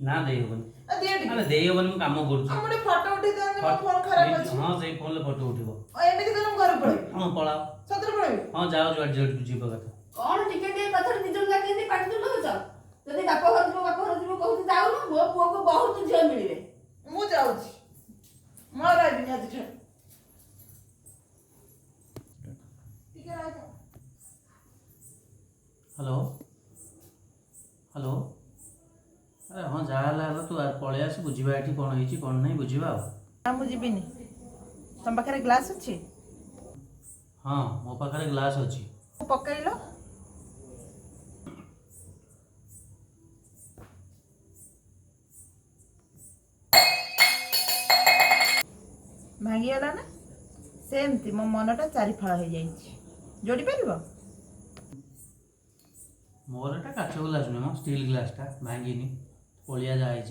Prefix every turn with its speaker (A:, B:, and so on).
A: ना दे हेबन
B: दे टी
A: अरे दे हेबन मु काम करू
B: हमरे फोटो उठे दे मो फोन खराब अछि
A: हां से फोन ले फोटो उठिबो
B: एमिति कोन घर पड़े
A: हां पळाओ
B: सत्र पड़े
A: हां जाओ जो जेड जीव कथा
C: कौन टिके टिके कथा निजन का केंदी पाटी तुलो छ जदी बाप घर जीव कहू जाऊ न मो पुओ को बहुत झियो मिलिबे
B: मु जाऊ छी मारा बिना आज छ ठीक है राजा
A: हेलो हेलो अरे हाँ जहाँ है तू पलि आस बुझा ये कौन है कौन नहीं बुझा
B: ना मु जीबिनी तुम पाखरे ग्लास अछि
A: हाँ मो पाखे ग्लास अच्छी
B: पकइलो भांगी गला ना सेमती मो मनटा चारिफाଳ हो जाइछि जोड़ी परबो
A: मोर एटा काच ग्लास नुह स्टील ग्लासटा भांगिनी पलिया जाए